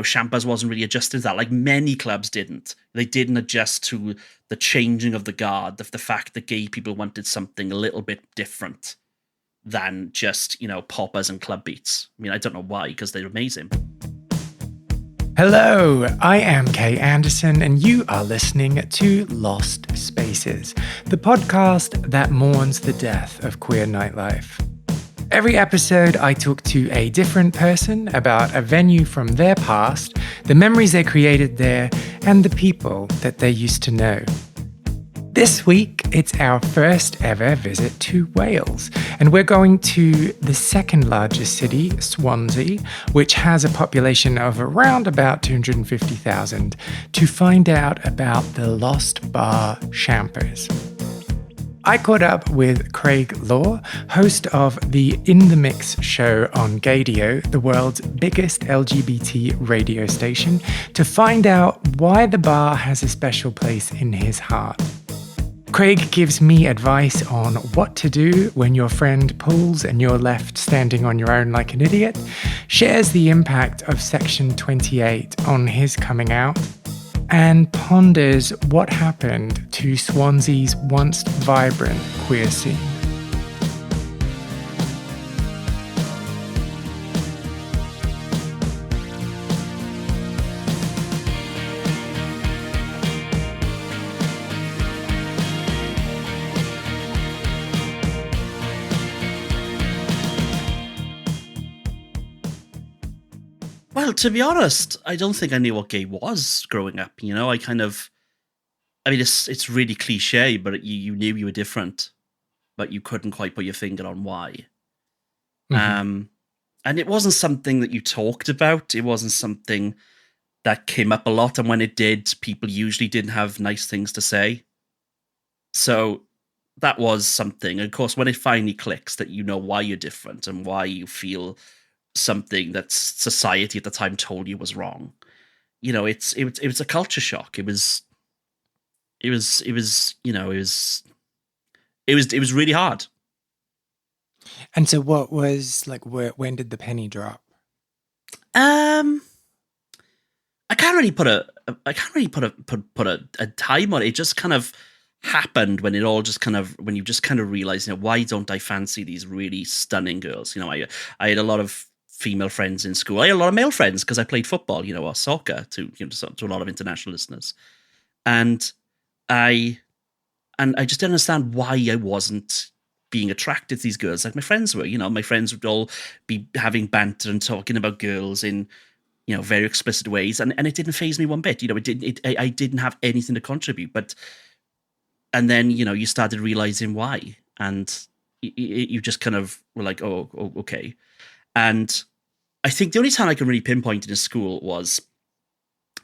Champers wasn't really adjusting to that. Like many clubs didn't. They didn't adjust to the changing of the guard, the fact that gay people wanted something a little bit different than just, poppers and club beats. I mean, I don't know why, because they're amazing. Hello, I am Kay Anderson, and you are listening to Lost Spaces, the podcast that mourns the death of queer nightlife. Every episode, I talk to a different person about a venue from their past, the memories they created there, and the people that they used to know. This week, it's our first ever visit to Wales, and we're going to the second largest city, Swansea, which has a population of around about 250,000, to find out about the lost bar Champers. I caught up with Craig Law, host of the In the Mix show on Gaydio, the world's biggest LGBT radio station, to find out why the bar has a special place in his heart. Craig gives me advice on what to do when your friend pulls and you're left standing on your own like an idiot, shares the impact of Section 28 on his coming out, and ponders what happened to Swansea's once vibrant queer scene. Well, to be honest, I don't think I knew what gay was growing up. It's really cliche, but you knew you were different, but you couldn't quite put your finger on why. Mm-hmm. And it wasn't something that you talked about. It wasn't something that came up a lot. And when it did, people usually didn't have nice things to say. So that was something. Of course, when it finally clicks that you know why you're different and why you feel something that society at the time told you was wrong, it was a culture shock. It was really hard. And so what was when did the penny drop? I can't really put a time on it. It just kind of happened when when you just kind of realize, why don't I fancy these really stunning girls? I had a lot of female friends in school. I had a lot of male friends because I played football, or soccer to a lot of international listeners. And I just didn't understand why I wasn't being attracted to these girls like my friends were. My friends would all be having banter and talking about girls in, very explicit ways. And it didn't faze me one bit. I didn't have anything to contribute. And then, you started realizing why. And you just kind of were like, oh, okay. And I think the only time I can really pinpoint it in school was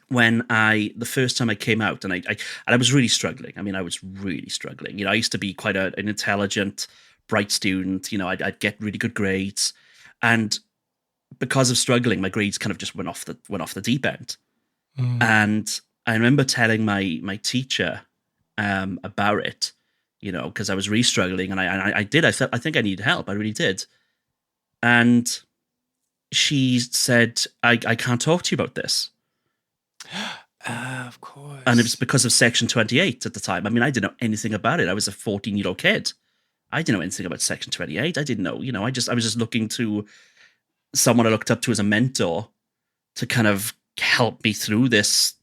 when the first time I came out, and I was really struggling. I mean, I was really struggling. I used to be quite an intelligent, bright student. I'd get really good grades, and because of struggling, my grades kind of just went off the deep end. Mm. And I remember telling my teacher about it, because I was really struggling, and I think I needed help. I really did, and she said, I can't talk to you about this. Of course. And it was because of Section 28 at the time. I mean, I didn't know anything about it. I was a 14-year-old kid. I didn't know anything about Section 28. I didn't know, I was just looking to someone I looked up to as a mentor to kind of help me through these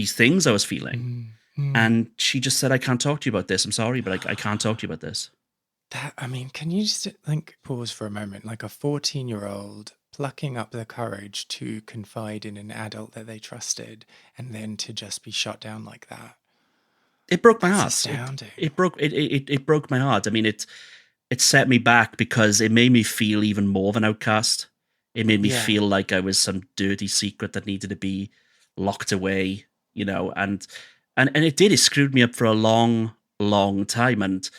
things I was feeling. Mm-hmm. And she just said, I can't talk to you about this. I'm sorry, but I can't talk to you about this. Can you just pause for a moment? Like a 14-year-old plucking up the courage to confide in an adult that they trusted, and then to just be shot down like that. It broke my heart. Astounding. It broke my heart. I mean, it set me back because it made me feel even more of an outcast. It made me feel like I was some dirty secret that needed to be locked away, and it did. It screwed me up for a long, long time. And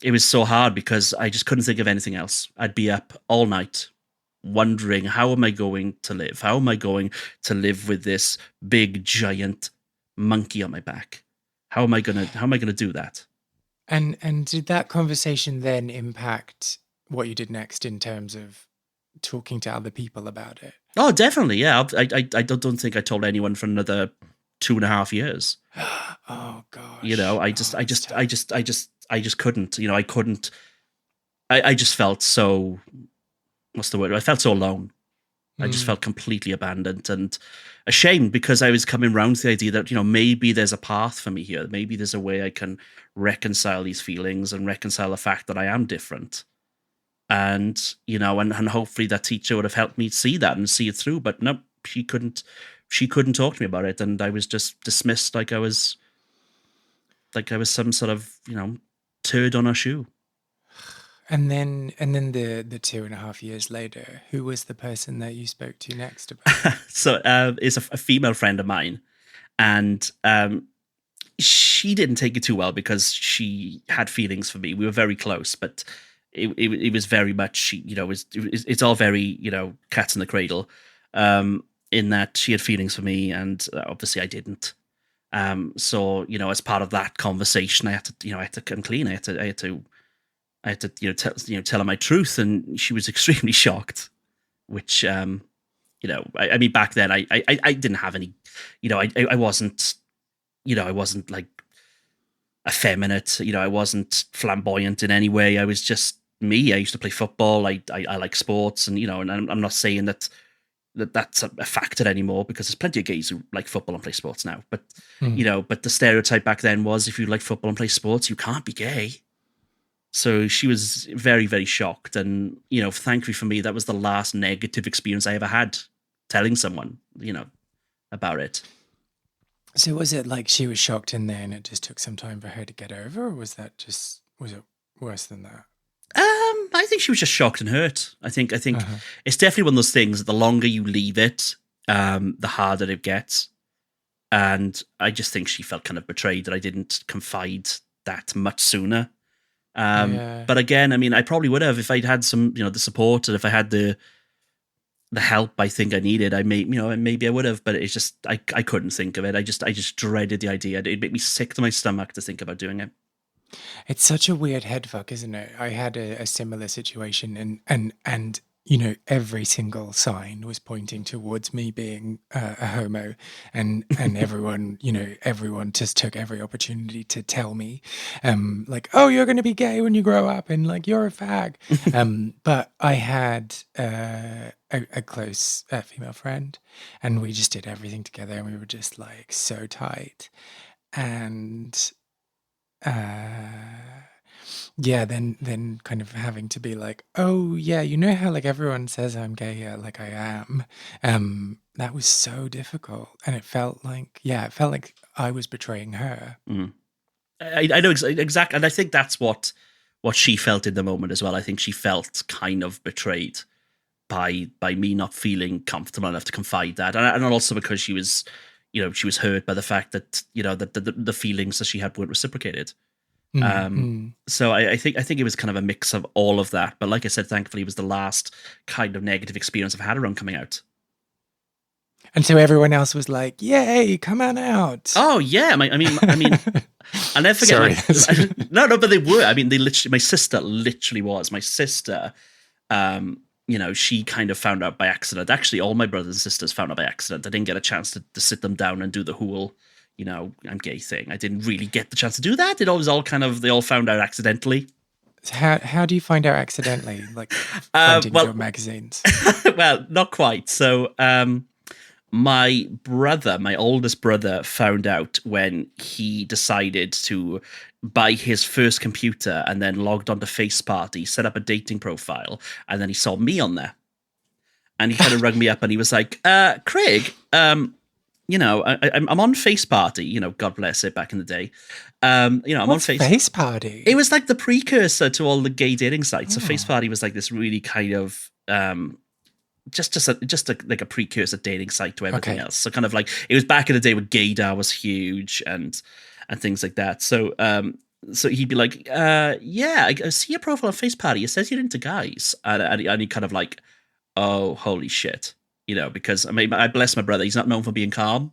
it was so hard because I just couldn't think of anything else. I'd be up all night wondering, how am I going to live? How am I going to live with this big, giant monkey on my back? How am I gonna do that? And did that conversation then impact what you did next in terms of talking to other people about it? Oh, definitely. Yeah. I don't think I told anyone for another 2.5 years. Oh You know, gosh. I Oh, just, I that's just, tough. I just, I just, I just couldn't. You know, I couldn't. I just felt so. What's the word? I felt so alone. I just Mm. felt completely abandoned and ashamed because I was coming round to the idea that, maybe there's a path for me here. Maybe there's a way I can reconcile these feelings and reconcile the fact that I am different. And, and hopefully that teacher would have helped me see that and see it through. But no, she couldn't talk to me about it. And I was just dismissed like I was some sort of, turd on her shoe. And then the 2.5 years later, who was the person that you spoke to next about it? So it's a female friend of mine. And she didn't take it too well because she had feelings for me. We were very close, but it was very much, it's all very, cats in the cradle, in that she had feelings for me and obviously I didn't. So, as part of that conversation, I had to come clean. I had to, tell her my truth, and she was extremely shocked. Which, I mean, back then, I didn't have any, I wasn't, I wasn't like effeminate. I wasn't flamboyant in any way. I was just me. I used to play football. I like sports, and and I'm not saying that's a factor anymore because there's plenty of gays who like football and play sports now. But Mm. but the stereotype back then was if you like football and play sports, you can't be gay. So she was very, very shocked. And, thankfully for me, that was the last negative experience I ever had telling someone, about it. So was it like she was shocked in there and it just took some time for her to get over, or was it worse than that? I think she was just shocked and hurt. I think Uh-huh. it's definitely one of those things that the longer you leave it, the harder it gets. And I just think she felt kind of betrayed that I didn't confide that much sooner. Yeah. But again, I mean, I probably would have if I'd had some, the support and if I had the help I think I needed. Maybe I would have, but it's just I couldn't think of it. I just dreaded the idea. It made me sick to my stomach to think about doing it. It's such a weird head fuck, isn't it? I had a similar situation, and you know, every single sign was pointing towards me being a homo, and everyone, you know, everyone just took every opportunity to tell me, like, oh, you're going to be gay when you grow up, and like you're a fag. But I had a close female friend, and we just did everything together, and we were just like so tight, and uh yeah, then kind of having to be like, oh yeah, you know how like everyone says I'm gay, like I am. That was so difficult, and it felt like, yeah, it felt like I was betraying her. Mm. I know exactly, and I think that's what she felt in the moment as well. I think she felt kind of betrayed by me not feeling comfortable enough to confide that, and also because she was hurt by the fact that that the feelings that she had weren't reciprocated. Mm, mm. So I think it was kind of a mix of all of that. But like I said, thankfully, it was the last kind of negative experience I've had around coming out. And so everyone else was like, "Yay, come on out!" Oh yeah, I mean, I'll never forget. Sorry. No, but they were. I mean, they literally. My sister literally was. My sister, she kind of found out by accident. Actually, all my brothers and sisters found out by accident. I didn't get a chance to sit them down and do the whole, I'm gay thing. I didn't really get the chance to do that. It was all kind of, they all found out accidentally. How do you find out accidentally, like finding Well, your magazines? well, not quite. So, my brother, my oldest brother, found out when he decided to buy his first computer and then logged onto Face Party, set up a dating profile, and then he saw me on there. And he kind of rang me up and he was like, Craig, I'm on Face Party, God bless it, back in the day. I'm What's on Face Party? It was like the precursor to all the gay dating sites. So Face Oh. Party was like this really kind of like a precursor dating site to everything Okay. else. So kind of like it was back in the day when Gaydio was huge and things like that. So so he'd be like, yeah, I see your profile on Face Party. It says you're into guys, and he kind of like, oh, holy shit, because I mean, I bless my brother. He's not known for being calm.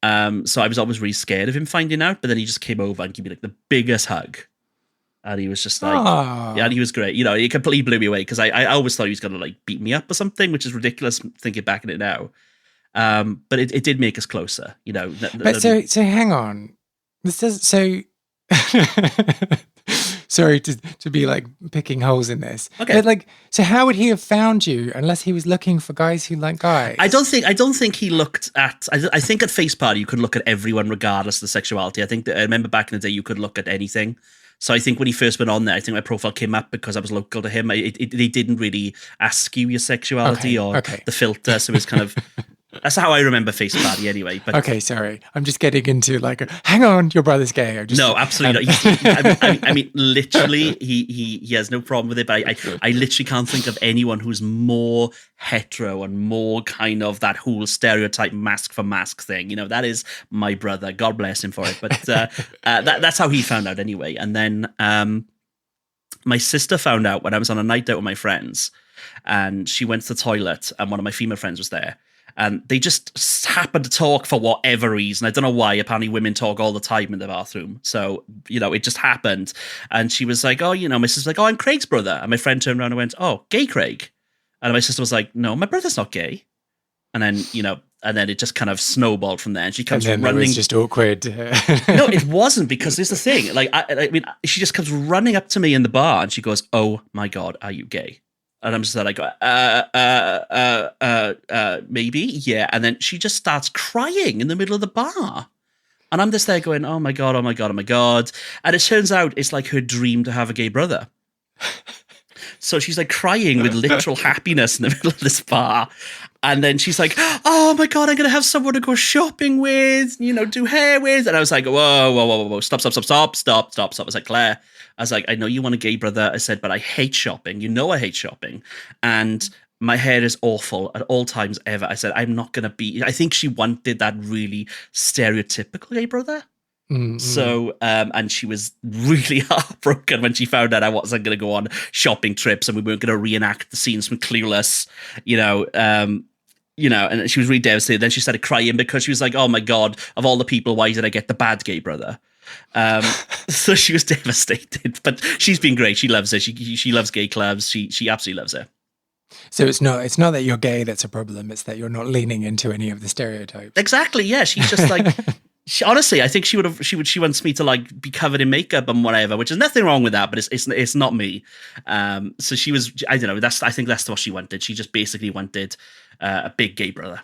So I was always really scared of him finding out, but then he just came over and gave me like the biggest hug. And he was just like, Ah. yeah, and he was great. You know, he completely blew me away because I always thought he was going to like beat me up or something, which is ridiculous thinking back in it now. But it did make us closer, you know. But so hang on. This does so. Sorry to be like picking holes in this. Okay. But like, so how would he have found you unless he was looking for guys who like guys? I don't think he looked at. I think at Face Party you could look at everyone regardless of the sexuality. I remember back in the day you could look at anything. So I think when he first went on there, I think my profile came up because I was local to him. They didn't really ask you your sexuality or the filter, so it was kind of. That's how I remember Face Party anyway. But okay, sorry. I'm just getting into like, hang on, your brother's gay. No, absolutely not. I mean, literally, he has no problem with it. But I literally can't think of anyone who's more hetero and more kind of that whole stereotype mask for mask thing. You know, that is my brother. God bless him for it. But that's how he found out anyway. And then my sister found out when I was on a night out with my friends, and she went to the toilet, and one of my female friends was there. And they just happened to talk for whatever reason. I don't know why. Apparently women talk all the time in the bathroom. So, you know, it just happened. And she was like, oh, you know, my sister's like, oh, I'm Craig's brother. And my friend turned around and went, oh, gay Craig. And my sister was like, no, my brother's not gay. And then, you know, and then it just kind of snowballed from there. And she comes running. It was just awkward. No, it wasn't, because there's the thing. Like, I mean, she just comes running up to me in the bar and she goes, oh my God, are you gay? And I'm just like, maybe, yeah. And then she just starts crying in the middle of the bar. And I'm just there going, oh my God, oh my God, oh my God. And it turns out it's like her dream to have a gay brother. So she's like crying with literal happiness in the middle of this bar. And then she's like, oh my God, I'm going to have someone to go shopping with, you know, do hair with. And I was like, whoa, stop. I was like, Claire, I was like, I know you want a gay brother. I said, but I hate shopping. You know I hate shopping. And my hair is awful at all times ever. I said, I'm not going to be... I think she wanted that really stereotypical gay brother. Mm-hmm. So, and she was really heartbroken when she found out I wasn't going to go on shopping trips and we weren't going to reenact the scenes from Clueless, you know, and she was really devastated. Then she started crying because she was like, oh my God, of all the people, why did I get the bad gay brother? So she was devastated, but she's been great. She loves it. She loves gay clubs. She absolutely loves it. So it's not that you're gay that's a problem. It's that you're not leaning into any of the stereotypes. Exactly. Yeah. She's just like, honestly, I think she wants me to like be covered in makeup and whatever, which is nothing wrong with that, but it's not me. So she was, I don't know. I think that's what she wanted. She just basically wanted a big gay brother.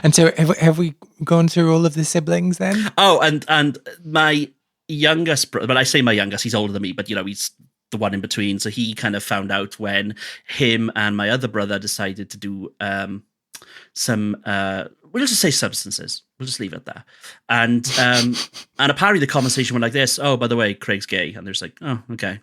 And so have we gone through all of the siblings then? Oh, and my youngest brother, but I say my youngest, he's older than me, but you know, he's the one in between. So he kind of found out when him and my other brother decided to do some, we'll just say substances. We'll just leave it there. And apparently the conversation went like this, oh, by the way, Craig's gay. And there's like, oh, okay.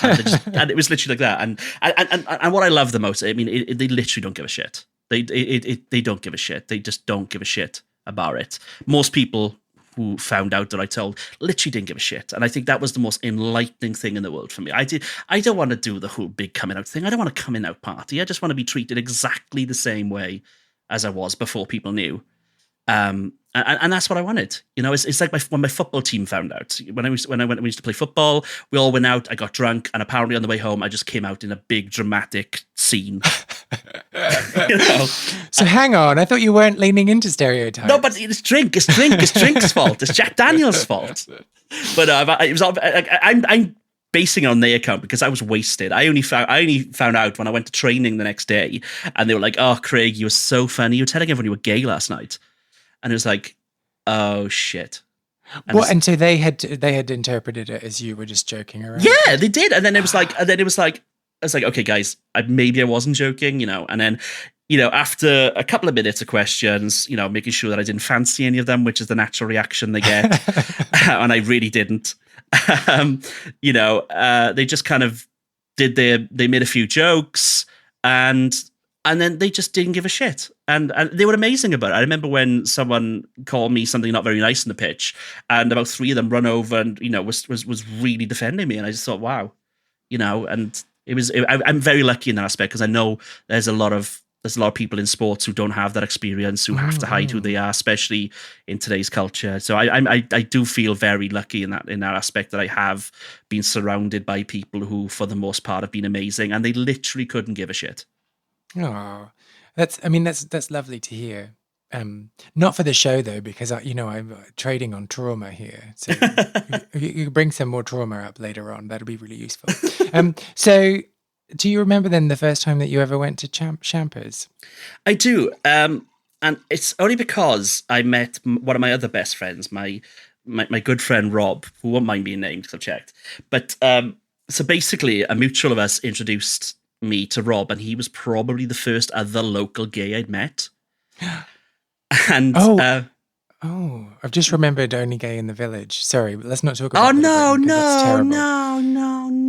And it was literally like that. And what I love the most, I mean, they literally don't give a shit. They don't give a shit. They just don't give a shit about it. Most people who found out that I told literally didn't give a shit. And I think that was the most enlightening thing in the world for me. I don't want to do the whole big coming out thing. I don't want a coming out party. I just want to be treated exactly the same way as I was before people knew. And that's what I wanted. You know, it's like when my football team found out. We used to play football, we all went out, I got drunk, and apparently on the way home, I just came out in a big dramatic scene. You know? So hang on, I thought you weren't leaning into stereotypes. No, but it's drink's fault. It's Jack Daniel's fault. But it was all, I'm basing it on their account because I was wasted. I only found out when I went to training the next day, and they were like, "Oh, Craig, you were so funny. You were telling everyone you were gay last night." And it was like, "Oh shit." And so they had interpreted it as you were just joking around. Yeah, they did. And then it was like, I was like, okay, guys, maybe I wasn't joking, you know. And then, you know, after a couple of minutes of questions, you know, making sure that I didn't fancy any of them, which is the natural reaction they get, and I really didn't. You know, they just kind of they made a few jokes, and then they just didn't give a shit. And they were amazing about it. I remember when someone called me something not very nice in the pitch, and about 3 of them run over and, you know, was really defending me. And I just thought, wow, you know, and I'm very lucky in that aspect because I know there's a lot of there's a lot of people in sports who don't have that experience, who have to hide who they are, especially in today's culture. So I do feel very lucky in that aspect, that I have been surrounded by people who, for the most part, have been amazing, and they literally couldn't give a shit. Oh, that's lovely to hear. Not for the show though, because I'm trading on trauma here. So you bring some more trauma up later on. That'll be really useful. So do you remember then the first time that you ever went to Champers? I do. And it's only because I met one of my other best friends, my good friend Rob, who won't mind being named because I've checked. But so basically, a mutual of us introduced me to Rob, and he was probably the first other local gay I'd met. And I've just remembered Only Gay in the Village. Sorry, let's not talk about. Oh no,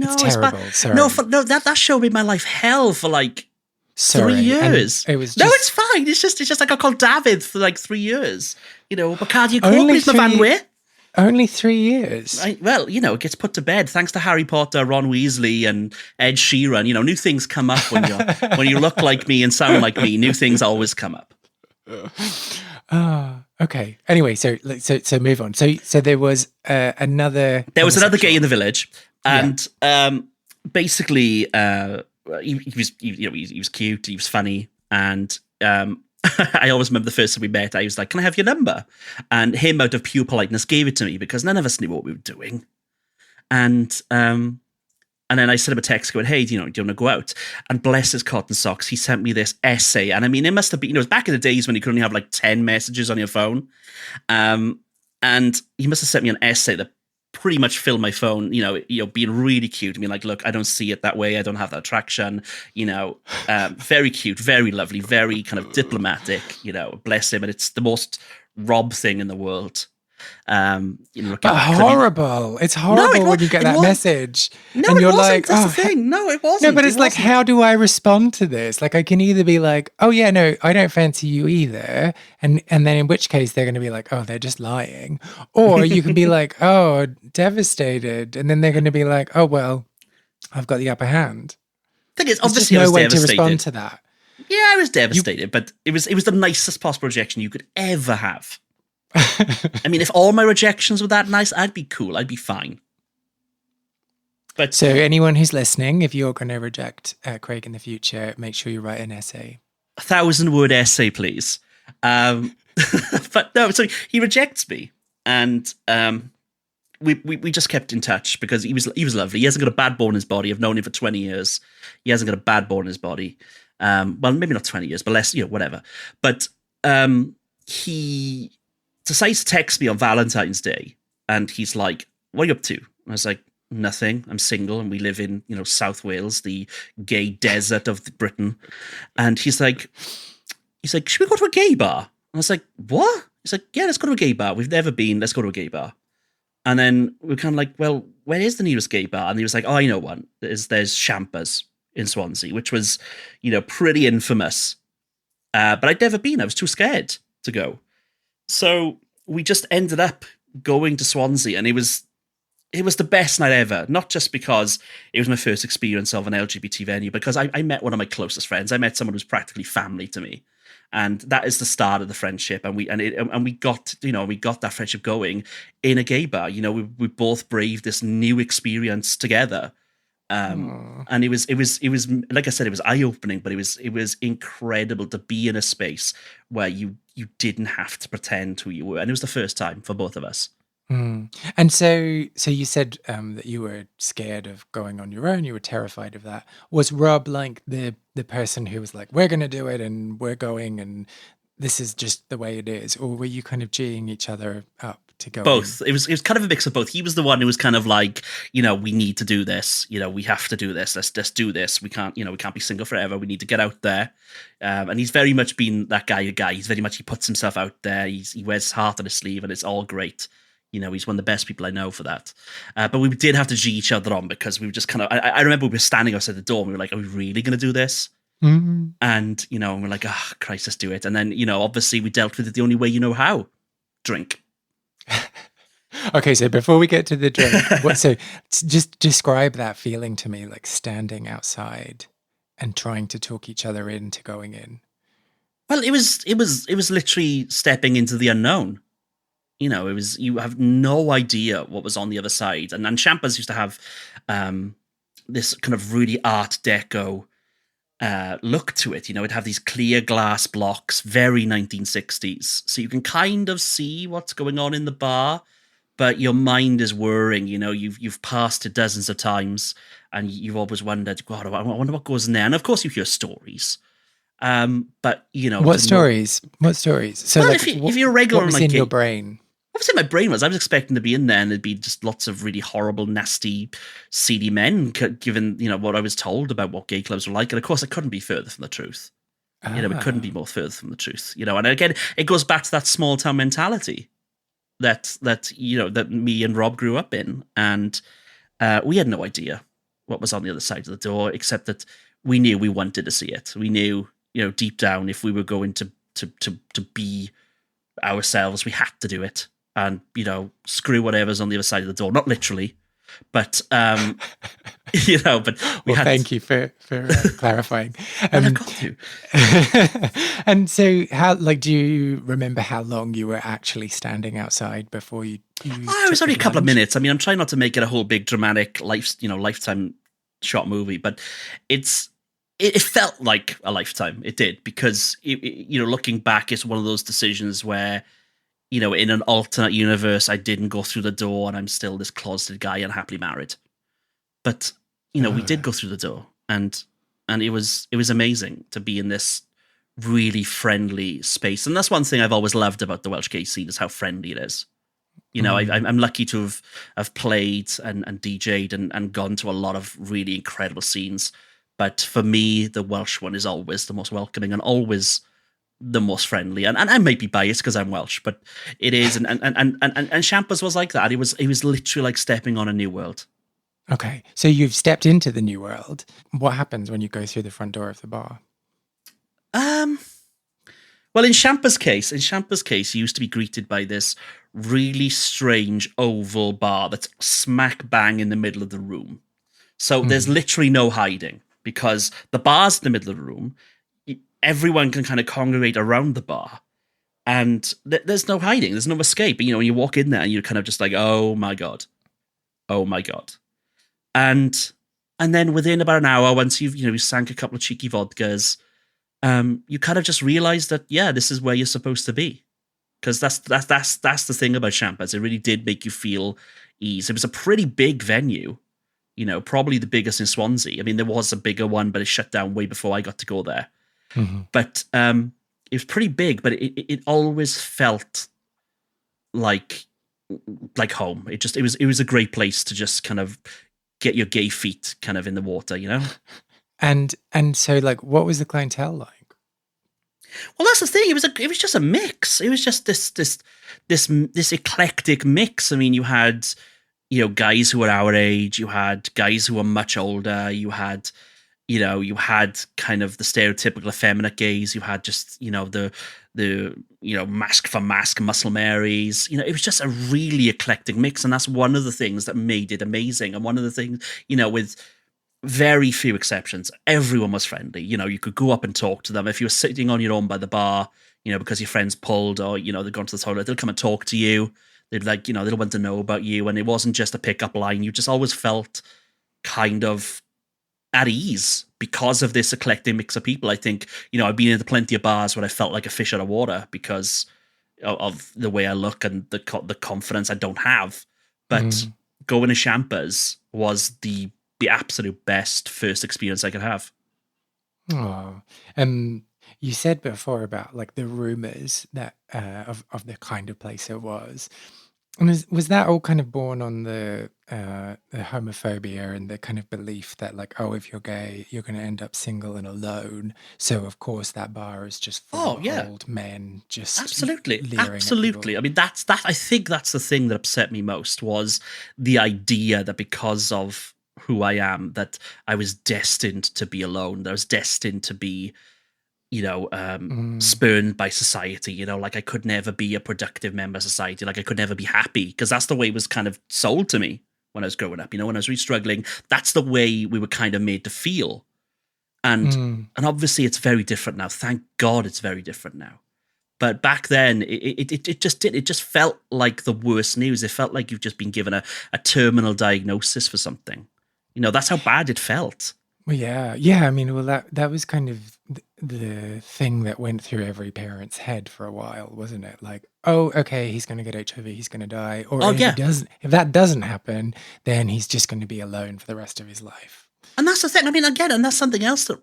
it's terrible. Sorry, that show made my life hell for like 3 years. And it was it's fine. It's just like I called David for like 3 years. Bacardi Corby's my van way. Only 3 years. Well, it gets put to bed thanks to Harry Potter, Ron Weasley, and Ed Sheeran. New things come up when you look like me and sound like me. New things always come up. Okay. Anyway, so move on. So there was another. There was another gay in the village, and basically, he was cute. He was funny, and I always remember the first time we met. I was like, "Can I have your number?" And him, out of pure politeness, gave it to me because none of us knew what we were doing, and then I sent him a text going, "Hey, do you want to go out?" And bless his cotton socks, he sent me this essay. And I mean, it must have been, it was back in the days when you could only have like 10 messages on your phone. And he must have sent me an essay that pretty much filled my phone, being really cute. I mean, like, look, I don't see it that way. I don't have that attraction, very cute, very lovely, very kind of diplomatic, bless him. And it's the most Rob thing in the world. Horrible. It's horrible when you get that message. No, and you're like, that's the thing. No, it wasn't. No, but it's like, how do I respond to this? Like, I can either be like, oh yeah, no, I don't fancy you either. And then in which case they're going to be like, oh, they're just lying. Or you can be like, oh, devastated. And then they're going to be like, oh, well, I've got the upper hand. Thing is, There's obviously, just no I was way to devastated. respond to that. Yeah, I was devastated, but it was the nicest possible rejection you could ever have. I mean, if all my rejections were that nice, I'd be cool. I'd be fine. But so anyone who's listening, if you're going to reject Craig in the future, make sure you write an essay. 1,000-word essay, please. But no, so he rejects me, and we just kept in touch because he was lovely. He hasn't got a bad bone in his body. I've known him for 20 years. He hasn't got a bad bone in his body. Well, maybe not 20 years, but less, whatever. But he decides to text me on Valentine's Day, and he's like, "What are you up to?" And I was like, "Nothing. I'm single, and we live in South Wales, the gay desert of Britain." And he's like, "Should we go to a gay bar?" And I was like, "What?" He's like, "Yeah, let's go to a gay bar. We've never been. Let's go to a gay bar." And then we're kind of like, "Well, where is the nearest gay bar?" And he was like, "Oh, I know one. There's Champers in Swansea," which was pretty infamous. But I'd never been. I was too scared to go. So we just ended up going to Swansea, and it was the best night ever. Not just because it was my first experience of an LGBT venue, because I met one of my closest friends. I met someone who's practically family to me, and that is the start of the friendship. And we got that friendship going in a gay bar. We both braved this new experience together. And it was like I said, it was eye-opening, but it was incredible to be in a space where you didn't have to pretend who you were, and it was the first time for both of us. And so you said that you were scared of going on your own. You were terrified of that. Was Rob like the person who was like, "We're going to do it, and we're going, and this is just the way it is," or were you kind of geeing each other up to go? Both. It was kind of a mix of both. He was the one who was kind of like, we need to do this. We have to do this. Let's do this. We can't be single forever. We need to get out there. And he's very much been that guy. He's very much, he puts himself out there. He wears his heart on his sleeve, and it's all great. He's one of the best people I know for that. But we did have to G each other on, because we were just kind of, I remember we were standing outside the door, and we were like, "Are we really going to do this?" Mm-hmm. And, and we're like, "Oh, Christ, let's do it." And then, obviously we dealt with it the only way you know how. Drink. Okay, so before we get to the drink, so just describe that feeling to me, like standing outside and trying to talk each other into going in. Well, it was literally stepping into the unknown. You have no idea what was on the other side. And Champers used to have this kind of really Art Deco look to it. It'd have these clear glass blocks, very 1960s. So you can kind of see what's going on in the bar, but your mind is whirring. You've passed it dozens of times, and you've always wondered, God, I wonder what goes in there. And of course, you hear stories. But What stories? What stories? So, well, like, if you're a regular, what was like in your brain? obviously my brain was, I was expecting to be in there and there'd be just lots of really horrible, nasty, seedy men, given what I was told about what gay clubs were like. And of course, it couldn't be further from the truth. It couldn't be more further from the truth. And again, it goes back to that small town mentality that me and Rob grew up in, and we had no idea what was on the other side of the door, except that we knew we wanted to see it. We knew, deep down, if we were going to be ourselves, we had to do it, and screw whatever's on the other side of the door. Not literally, but but we Well, had. thank you for clarifying. I've got to. And so, how, like, do you remember how long you were actually standing outside before you It was took only a the couple of plunge? minutes. I mean, I'm trying not to make it a whole big dramatic lifetime shot movie, but it felt like a lifetime. It did, because looking back, it's one of those decisions where in an alternate universe, I didn't go through the door and I'm still this closeted guy and happily married. But we did go through the door, and it was have to be in this really friendly space. And that's one thing I've always loved about the Welsh gay scene, is how friendly it is. I'm lucky to have played and DJ'd and gone to a lot of really incredible scenes. But for me, the Welsh one is always the most welcoming and always the most friendly. And I might be biased because I'm Welsh, but it is. And Champers was like that. It was literally like stepping on a new world. Okay, so you've stepped into the new world. What happens when you go through the front door of the bar? Well, in Champers' case, you used to be greeted by this really strange oval bar that's smack bang in the middle of the room. So there's literally no hiding, because the bar's in the middle of the room. Everyone can kind of congregate around the bar, and there's no hiding. There's no escape. When you walk in there, and you're kind of just like, oh my God. And then within about an hour, once you've sank a couple of cheeky vodkas, you kind of just realize that, yeah, this is where you're supposed to be. Because that's the thing about Champers. It really did make you feel ease. It was a pretty big venue, probably the biggest in Swansea. I mean, there was a bigger one, but it shut down way before I got to go there. Mm-hmm. But it was pretty big, but it always felt like home. It was a great place to just kind of get your gay feet kind of in the water, And so, like, what was the clientele like? Well, that's the thing. It was just a mix. It was just this eclectic mix. I mean, you had guys who were our age. You had guys who were much older. You had kind of the stereotypical effeminate gays. You had just the mask for mask muscle Marys. It was just a really eclectic mix, and that's one of the things that made it amazing. And one of the things, with very few exceptions, everyone was friendly. You could go up and talk to them if you were sitting on your own by the bar. Because your friends pulled, or they'd gone to the toilet. They'll come and talk to you. They'd they'll want to know about you, and it wasn't just a pickup line. You just always felt kind of at ease because of this eclectic mix of people. I think, I've been into plenty of bars where I felt like a fish out of water because of the way I look and the confidence I don't have. But going to Champers was the absolute best first experience I could have. Oh, you said before about, like, the rumors that of the kind of place it was. And was that all kind of born on the homophobia and the kind of belief that, like, oh, if you're gay, you're going to end up single and alone. So of course that bar is just full of old men, just absolutely. leering at people. I mean, that's I think that's the thing that upset me most, was the idea that because of who I am, that I was destined to be alone. That I was destined to be spurned by society, like I could never be a productive member of society, like I could never be happy, because that's the way it was kind of sold to me when I was growing up. When I was really struggling, that's the way we were kind of made to feel. And obviously it's very different now. Thank God it's very different now. But back then, it just felt like the worst news. It felt like you've just been given a terminal diagnosis for something. That's how bad it felt. Well, yeah. I mean, well, that was kind of the thing that went through every parent's head for a while, wasn't it? Like, oh, okay, he's going to get HIV, he's going to die, or Oh, if yeah. if that doesn't happen, then he's just going to be alone for the rest of his life. And that's the thing. I mean, again, and that's something else that,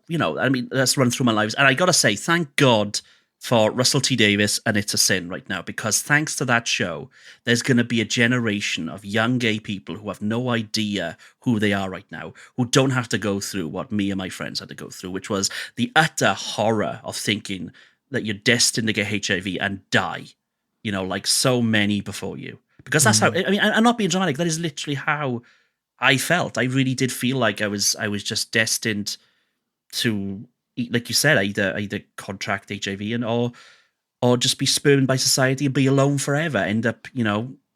that's run through my lives. And I got to say, thank God for Russell T Davies and It's a Sin right now, because thanks to that show, there's going to be a generation of young gay people who have no idea who they are right now, who don't have to go through what me and my friends had to go through, which was the utter horror of thinking that you're destined to get HIV and die, like so many before you. Because that's how, I mean, I'm not being dramatic, that is literally how I felt. I really did feel like I was just destined to, like you said, either contract HIV or just be spurned by society and be alone forever. End up,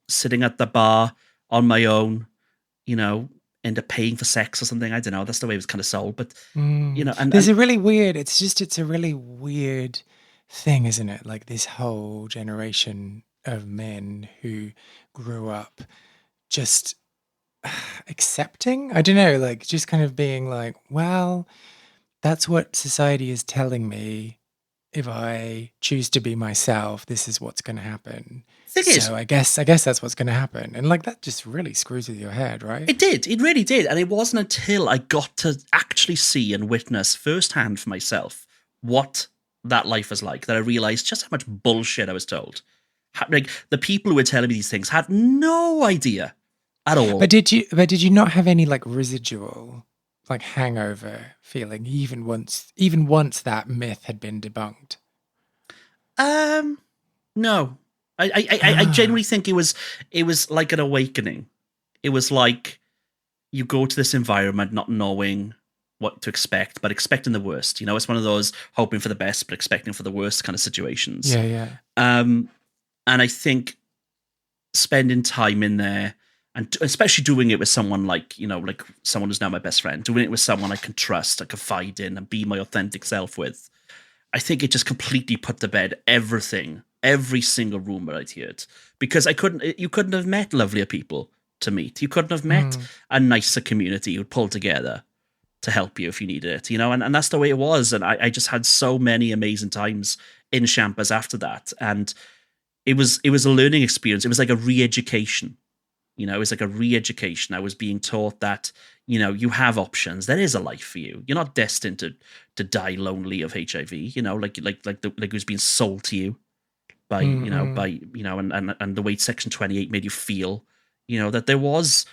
sitting at the bar on my own, end up paying for sex or something. I don't know. That's the way it was kind of sold. But and there's a really weird. It's a really weird thing, isn't it? Like this whole generation of men who grew up just accepting. I don't know, like just kind of being like, well, that's what society is telling me. If I choose to be myself, this is what's going to happen. So I guess that's what's going to happen. And like that just really screws with your head, right? It did. It really did. And it wasn't until I got to actually see and witness firsthand for myself what that life was like that I realized just how much bullshit I was told. Like the people who were telling me these things had no idea at all. But did you not have any like residual like hangover feeling even once that myth had been debunked? No. I genuinely think it was like an awakening. It was like you go to this environment not knowing what to expect, but expecting the worst. It's one of those hoping for the best but expecting for the worst kind of situations. Yeah. And I think spending time in there, and especially doing it with someone like someone who's now my best friend, doing it with someone I can trust, I confide in, and be my authentic self with, I think it just completely put to bed every single rumor I'd heard. Because you couldn't have met lovelier people to meet. You couldn't have met a nicer community who'd pull together to help you if you needed it, and that's the way it was. And I just had so many amazing times in Champers after that. And it was a learning experience. It was like a re-education. It was like a re-education. I was being taught that, you have options. There is a life for you. You're not destined to die lonely of HIV, like it was being sold to you by, and the way Section 28 made you feel, that there was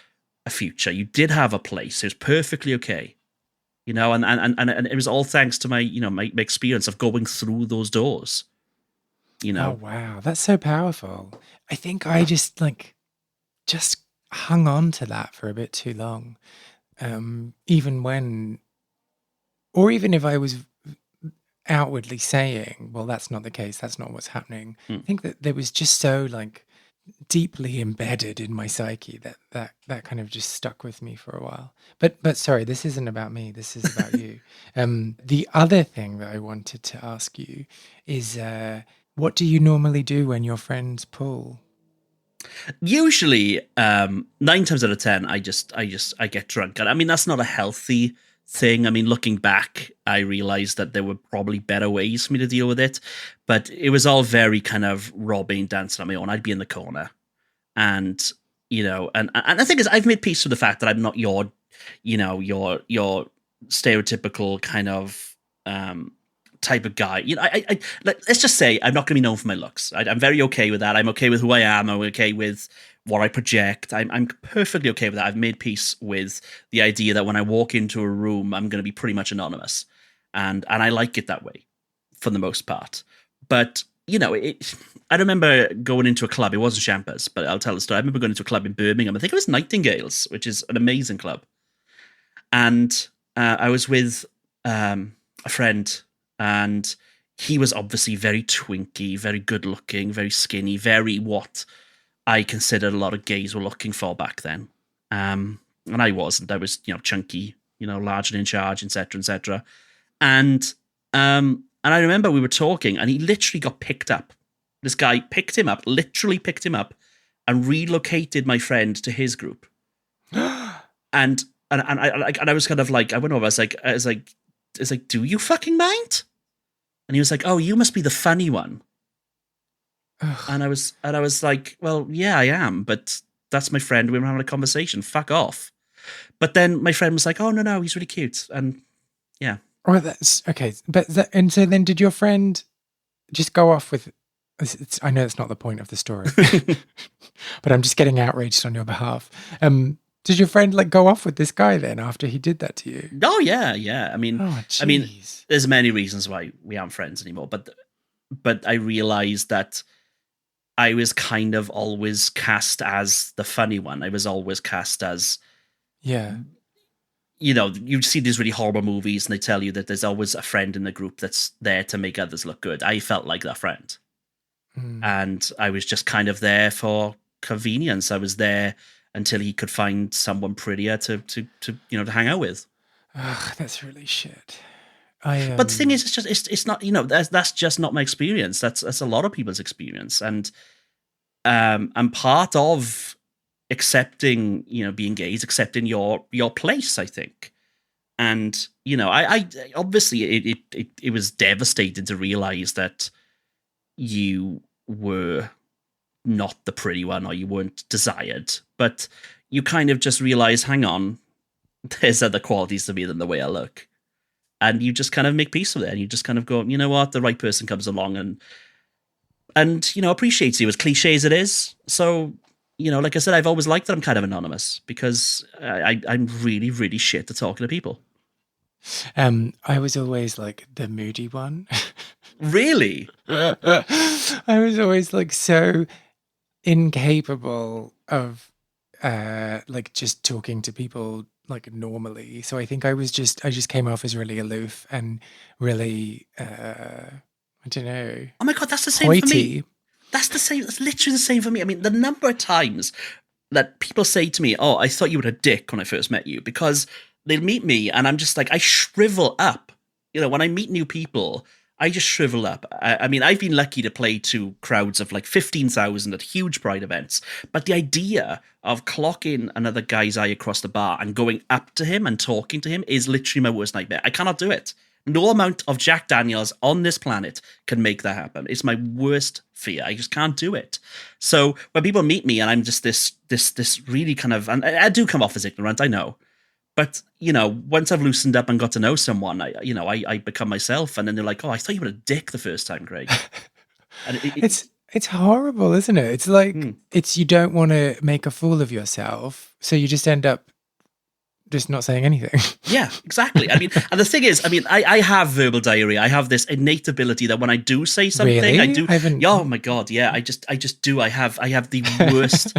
a future. You did have a place. It was perfectly okay, and it was all thanks to my, my experience of going through those doors, Oh, wow. That's so powerful. I think I just hung on to that for a bit too long. Even if I was outwardly saying, well, that's not the case, that's not what's happening. I think that there was just so like deeply embedded in my psyche that kind of just stuck with me for a while. But sorry, this isn't about me, this is about you. The other thing that I wanted to ask you is, what do you normally do when your friends pull? Usually, 9 times out of 10, I get drunk. And I mean, that's not a healthy thing. I mean, looking back, I realized that there were probably better ways for me to deal with it, but it was all very kind of robbing, dancing on my own. I'd be in the corner, and and the thing is, I've made peace with the fact that I'm not your stereotypical kind of type of guy. Let's just say I'm not going to be known for my looks. I'm very okay with that. I'm okay with who I am. I'm okay with what I project. I'm perfectly okay with that. I've made peace with the idea that when I walk into a room, I'm going to be pretty much anonymous, and I like it that way for the most part. But I remember going into a club. It wasn't Champers, but I'll tell the story. I remember going into a club in Birmingham. I think it was Nightingales, which is an amazing club, and I was with a friend. And he was obviously very twinky, very good looking, very skinny, very what I considered a lot of gays were looking for back then. And I wasn't. I was, chunky, large and in charge, etc., etc. And I remember we were talking, and he literally got picked up. This guy picked him up, literally picked him up, and relocated my friend to his group. And I was kind of like, I went over. I was like, do you fucking mind? And he was like, oh, you must be the funny one. And I was like, well, yeah, I am, but that's my friend. We were having a conversation. Fuck off. But then my friend was like, oh, no, he's really cute. And yeah. Well, that's okay. And so then did your friend just go off with, I know it's not the point of the story, but I'm just getting outraged on your behalf. Did your friend like go off with this guy then after he did that to you? Oh, yeah. I mean, there's many reasons why we aren't friends anymore, but I realized that I was kind of always cast as the funny one. I was always cast as, you see these really horrible movies and they tell you that there's always a friend in the group that's there to make others look good. I felt like that friend. And I was just kind of there for convenience. I was there until he could find someone prettier to hang out with. Ugh, that's really shit. But the thing is, it's not, that's just not my experience. That's a lot of people's experience. And part of accepting, being gay is accepting your place, I think. And, I obviously it was devastating to realize that you were not the pretty one or you weren't desired, but you kind of just realize, hang on, there's other qualities to me than the way I look. And you just kind of make peace with it. And you just kind of go, you know what, the right person comes along and appreciates you, as cliche as it is. So, like I said, I've always liked that I'm kind of anonymous because I'm really, really shit at talking to people. I was always like the moody one. Really? I was always like so incapable of like just talking to people like normally. So I think I just came off as really aloof and really I don't know. Oh my God, that's the same for me. That's literally the same for me. I mean, the number of times that people say to me, oh, I thought you were a dick when I first met you, because they'll meet me and I'm just like, I shrivel up. When I meet new people, I just shrivel up. I mean, I've been lucky to play to crowds of like 15,000 at huge pride events. But the idea of clocking another guy's eye across the bar and going up to him and talking to him is literally my worst nightmare. I cannot do it. No amount of Jack Daniels on this planet can make that happen. It's my worst fear. I just can't do it. So when people meet me and I'm just this really kind of, and I do come off as ignorant, I know. But, once I've loosened up and got to know someone, I become myself. And then they're like, oh, I thought you were a dick the first time, Craig. And it's horrible, isn't it? It's like, you don't want to make a fool of yourself. So you just end up just not saying anything. Yeah, exactly. I mean, and the thing is, I have verbal diarrhea. I have this innate ability that when I do say something, really? I do. Oh my God, yeah. I just do. I have the worst.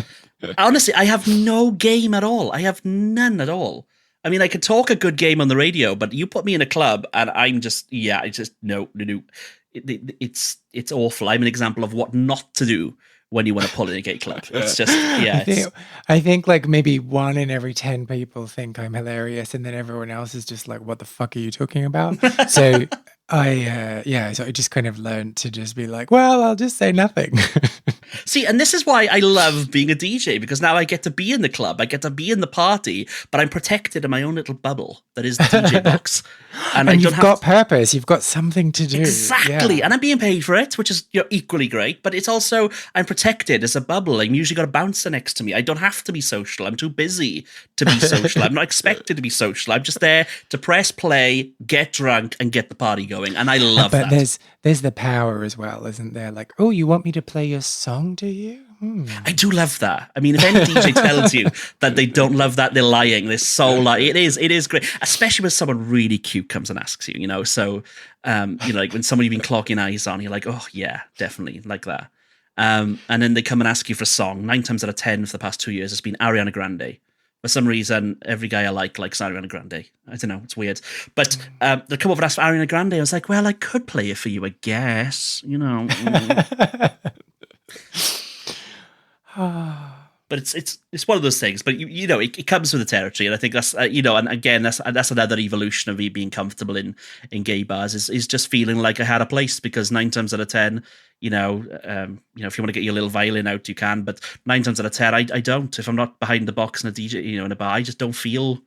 Honestly, I have no game at all. I have none at all. I mean, I could talk a good game on the radio, but you put me in a club and I'm just, no. It's awful. I'm an example of what not to do when you want to pull in a gay club. It's just, I think like maybe 1 in every 10 people think I'm hilarious, and then everyone else is just like, what the fuck are you talking about? So I just kind of learned to just be like, well, I'll just say nothing. See, and this is why I love being a DJ, because now I get to be in the club, I get to be in the party, but I'm protected in my own little bubble that is the DJ box. And you've got purpose, you've got something to do. Exactly, yeah. And I'm being paid for it, which is equally great, but it's also, I'm protected as a bubble. I'm usually got a bouncer next to me. I don't have to be social. I'm too busy to be social. I'm not expected to be social. I'm just there to press play, get drunk, and get the party going, and I love that. But there's the power as well, isn't there? Like, oh, you want me to play your song, do you? I do love that. I mean, if any DJ tells you that they don't love that, they're lying. They're so lying. It is great, especially when someone really cute comes and asks you. So, like when somebody you've been clocking eyes on, you're like, oh yeah, definitely like that. And then they come and ask you for a song. 9 times out of 10 for the past 2 years, it's been Ariana Grande. For some reason, every guy I likes Ariana Grande. I don't know, it's weird. But they come over and ask for Ariana Grande. I was like, well, I could play it for you, I guess. but it's one of those things. But you know, it comes with the territory, and I think that's you know, and again, that's another evolution of me being comfortable in gay bars is just feeling like I had a place, because 9 times out of 10, if you want to get your little violin out, you can, but 9 times out of 10, I don't. If I'm not behind the box in a DJ, in a bar, I just don't feel,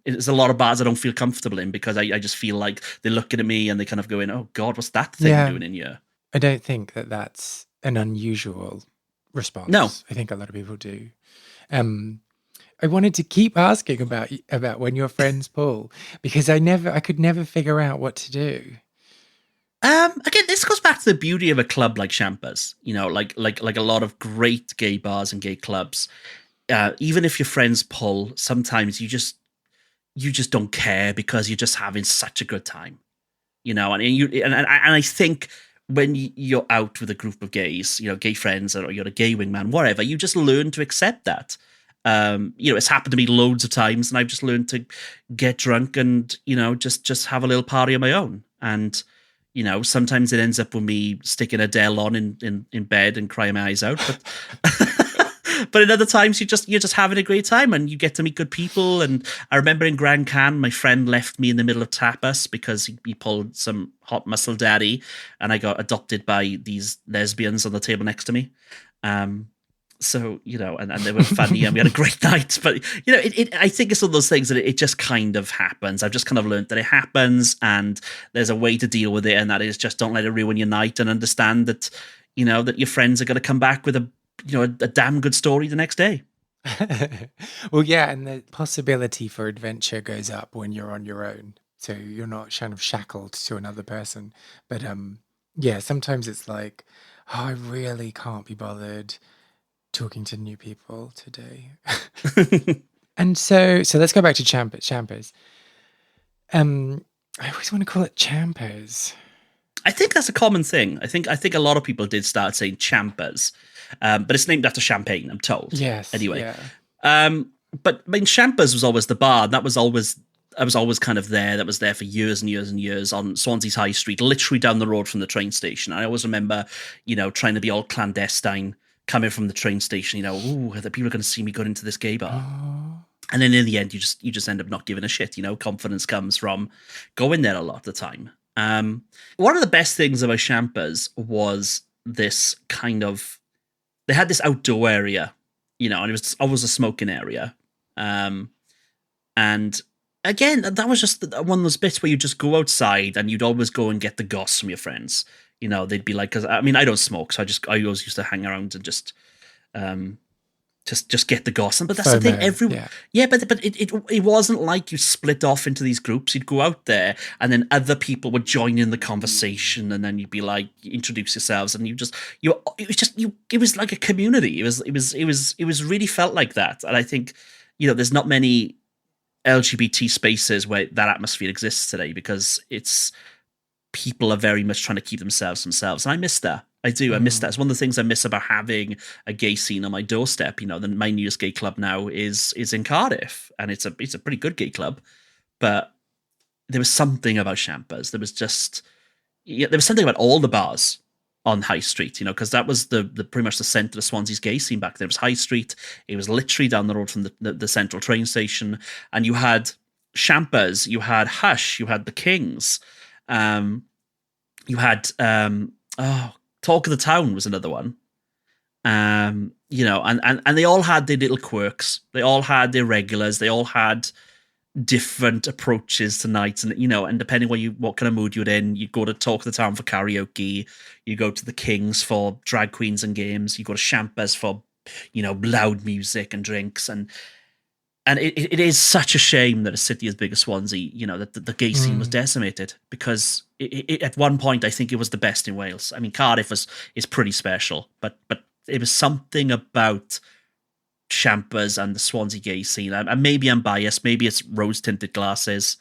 It's a lot of bars I don't feel comfortable in, because I just feel like they're looking at me and they kind of going, "Oh God, what's that thing doing in here?" I don't think that that's an unusual response. No. I think a lot of people do. I wanted to keep asking about when your friends pull, because I could never figure out what to do. Again, this goes back to the beauty of a club like Champers. Like a lot of great gay bars and gay clubs. Even if your friends pull, sometimes you just don't care, because you're just having such a good time. And I think when you're out with a group of gays, gay friends, or you're a gay wingman, whatever, you just learn to accept that. It's happened to me loads of times, and I've just learned to get drunk and, just have a little party on my own. And, sometimes it ends up with me sticking Adele on in bed and crying my eyes out. But in other times, you're just having a great time, and you get to meet good people. And I remember in Grand Can, my friend left me in the middle of tapas because he pulled some hot muscle daddy, and I got adopted by these lesbians on the table next to me. So, and they were funny, and we had a great night. But, I think it's one of those things that it just kind of happens. I've just kind of learned that it happens, and there's a way to deal with it, and that is just don't let it ruin your night, and understand that, that your friends are going to come back with a damn good story the next day. Well, yeah, and the possibility for adventure goes up when you're on your own. So you're not kind of shackled to another person. But yeah, sometimes it's like, oh, I really can't be bothered talking to new people today. And so let's go back to Champers. I always want to call it Champers. I think that's a common thing. I think a lot of people did start saying Champers, but it's named after champagne, I'm told. Yes. Anyway, yeah. But I mean, Champers was always the bar. And I was always kind of there. That was there for years and years and years on Swansea's High Street, literally down the road from the train station. I always remember, trying to be all clandestine, coming from the train station. Ooh, are the people going to see me going into this gay bar? Oh. And then in the end, you just end up not giving a shit. Confidence comes from going there a lot of the time. One of the best things about Champers was this kind of, they had this outdoor area, and it was always a smoking area. And again, that was just one of those bits where you just go outside and you'd always go and get the goss from your friends. They'd be like, because I mean, I don't smoke, so I always used to hang around and just get the gossip. But that's the thing. But it wasn't like you split off into these groups. You'd go out there, and then other people would join in the conversation, and then you'd be like, introduce yourselves, and it was like a community. It was really felt like that. And I think, there's not many LGBT spaces where that atmosphere exists today, because people are very much trying to keep themselves. And I miss that. I do. I miss that. It's one of the things I miss about having a gay scene on my doorstep. My nearest gay club now is in Cardiff, and it's a pretty good gay club. But there was something about Champers. There was something about all the bars on High Street, because that was the pretty much the centre of Swansea's gay scene back then. It was High Street. It was literally down the road from the central train station, and you had Champers, you had Hush, you had the Kings, you had Talk of the Town was another one. And they all had their little quirks. They all had their regulars. They all had different approaches to nights. And, and depending on what kind of mood you're in, you go to Talk of the Town for karaoke. You go to the Kings for drag queens and games. You go to Champers for, loud music and drinks. And it is such a shame that a city as big as Swansea, that the gay scene was decimated, because it at one point, I think it was the best in Wales. I mean, Cardiff is pretty special, but it was something about Champers and the Swansea gay scene. And maybe I'm biased, maybe it's rose-tinted glasses,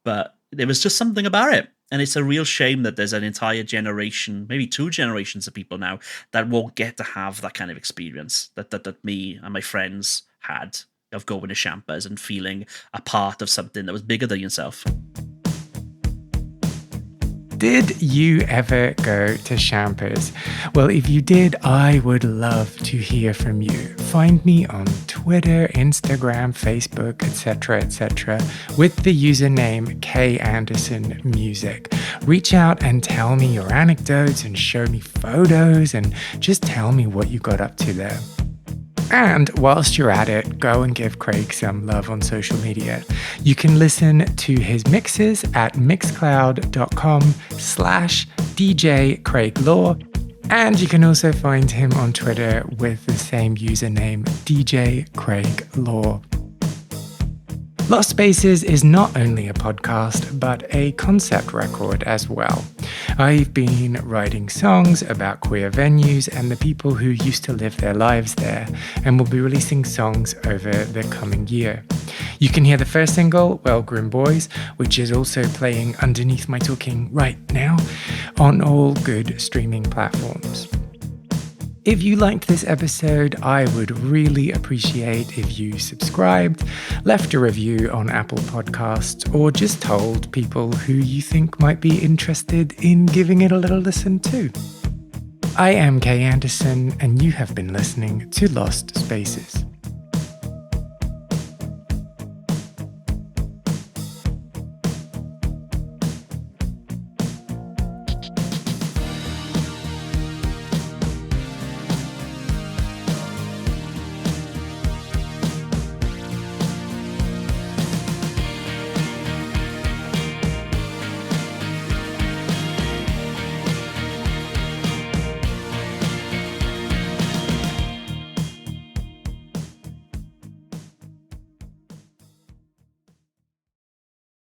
but there was just something about it. And it's a real shame that there's an entire generation, maybe 2 generations of people now, that won't get to have that kind of experience that me and my friends had, of going to Champers and feeling a part of something that was bigger than yourself. Did you ever go to Champers? Well, if you did, I would love to hear from you. Find me on Twitter, Instagram, Facebook, etc., with the username KAndersonMusic. Reach out and tell me your anecdotes and show me photos and just tell me what you got up to there. And whilst you're at it, go and give Craig some love on social media. You can listen to his mixes at mixcloud.com/DJ Craig Law. And you can also find him on Twitter with the same username, DJ Craig Law. Lost Spaces is not only a podcast, but a concept record as well. I've been writing songs about queer venues and the people who used to live their lives there, and will be releasing songs over the coming year. You can hear the first single, Well Groomed Boys, which is also playing underneath my talking right now on all good streaming platforms. If you liked this episode, I would really appreciate if you subscribed, left a review on Apple Podcasts, or just told people who you think might be interested in giving it a little listen too. I am Kay Anderson, and you have been listening to Lost Spaces.